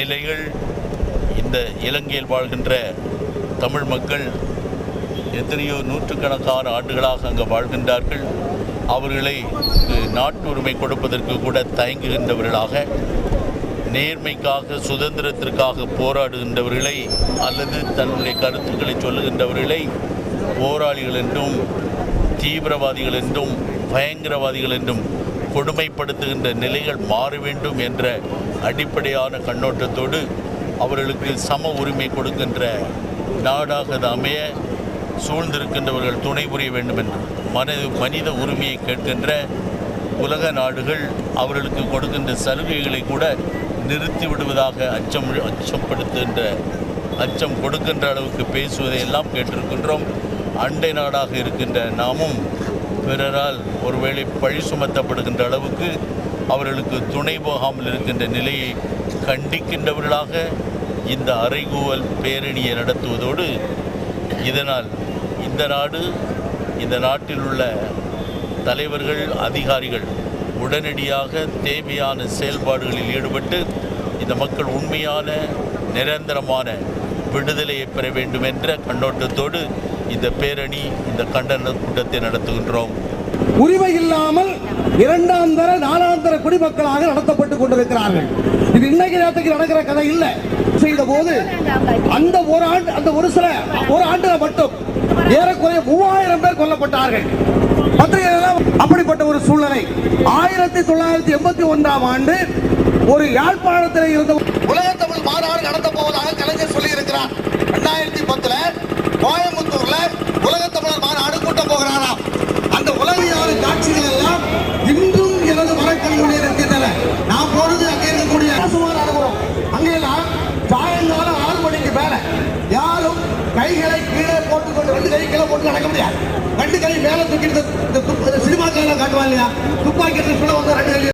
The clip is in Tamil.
நிலைகள். இந்த இலங்கையில் வாழ்கின்ற தமிழ் மக்கள் எத்தனையோ நூற்றுக்கணக்கான ஆண்டுகளாக அங்கு வாழ்கின்றார்கள். அவர்களை நாட்டு உரிமை கொடுப்பதற்கு கூட தயங்குகின்றவர்களாக, நேர்மைக்காக சுதந்திரத்திற்காக போராடுகின்றவர்களை அல்லது தன்னுடைய கருத்துக்களை சொல்லுகின்றவர்களை போராளிகள் என்றும் தீவிரவாதிகள் என்றும் பயங்கரவாதிகள் என்றும் கொடுமைப்படுத்துகின்ற நிலைகள் மாற வேண்டும் என்ற அடிப்படையான கண்ணோட்டத்தோடு அவர்களுக்கு சம உரிமை கொடுக்கின்ற நாடாக அது அமைய சூழ்ந்திருக்கின்றவர்கள் துணை புரிய வேண்டும் என்று மனித உரிமையை கேட்கின்ற உலக நாடுகள் அவர்களுக்கு கொடுக்கின்ற சலுகைகளை கூட நிறுத்தி விடுவதாக அச்சம் கொடுக்கின்ற அளவுக்கு பேசுவதை எல்லாம் கேட்டிருக்கின்றோம். அண்டை நாடாக இருக்கின்ற நாமும் பிறரால் ஒருவேளை பழி சுமத்தப்படுகின்ற அளவுக்கு அவர்களுக்கு துணை போகாமல் இருக்கின்ற நிலையை கண்டிக்கின்றவர்களாக இந்த அறைகூவல் பேரணியை நடத்துவதோடு இதனால் இந்த நாட்டில் உள்ள தலைவர்கள் அதிகாரிகள் உடனடியாக தேவையான செயல்பாடுகளில் ஈடுபட்டு இந்த மக்கள் உண்மையான நிரந்தரமான விடுதலையை பெற வேண்டும் என்ற கண்ணோட்டத்தோடு இந்த பேரணி, இந்த கண்டன கூட்டத்தை நடத்துகின்றோம். உரிமை இல்லாமல் இரண்டாம் தர நாலாம் தர குடிமக்களாக நடத்தப்பட்டுக் கொண்டிருக்கிறார்கள். இது இன்னைக்கு நேரத்துக்கு நடக்கிற கதை இல்லை. செய்த போது அந்த ஒரு ஆண்டுல மட்டும் ஏறக்குறைய 3000 பேர் கொல்லப்பட்டார்கள். அப்படிப்பட்ட ஒரு சூழ்நிலை 1981ஆம் ஆண்டு ஒரு யாழ்ப்பாணத்தில் இருந்த உலக தமிழ் மாநாடு நடத்த போவதாக கலைஞர் சொல்லி இருக்கிறார். 2010 கோயம்புத்தூர்ல உலக தமிழர் மாநாடு கூட்ட போகிறாராம். அந்த உலகியான காட்சிகள் எல்லாம் இன்றும் எனது மரக்கண்ணுடைய இருக்கின்றன. நான் போறது அங்கே இருக்கக்கூடிய அங்கெல்லாம் சாயங்காலம் 6 மணிக்கு மேல யாரும் கைகளை கீழே போட்டுக்கொண்டு 2 கை கீழே போட்டு நடக்க முடியாது. 2 கை மேல தூக்கிட்டு சினிமாக்கள் காட்டுவாங்க இல்லையா, துப்பாக்கி 2 கை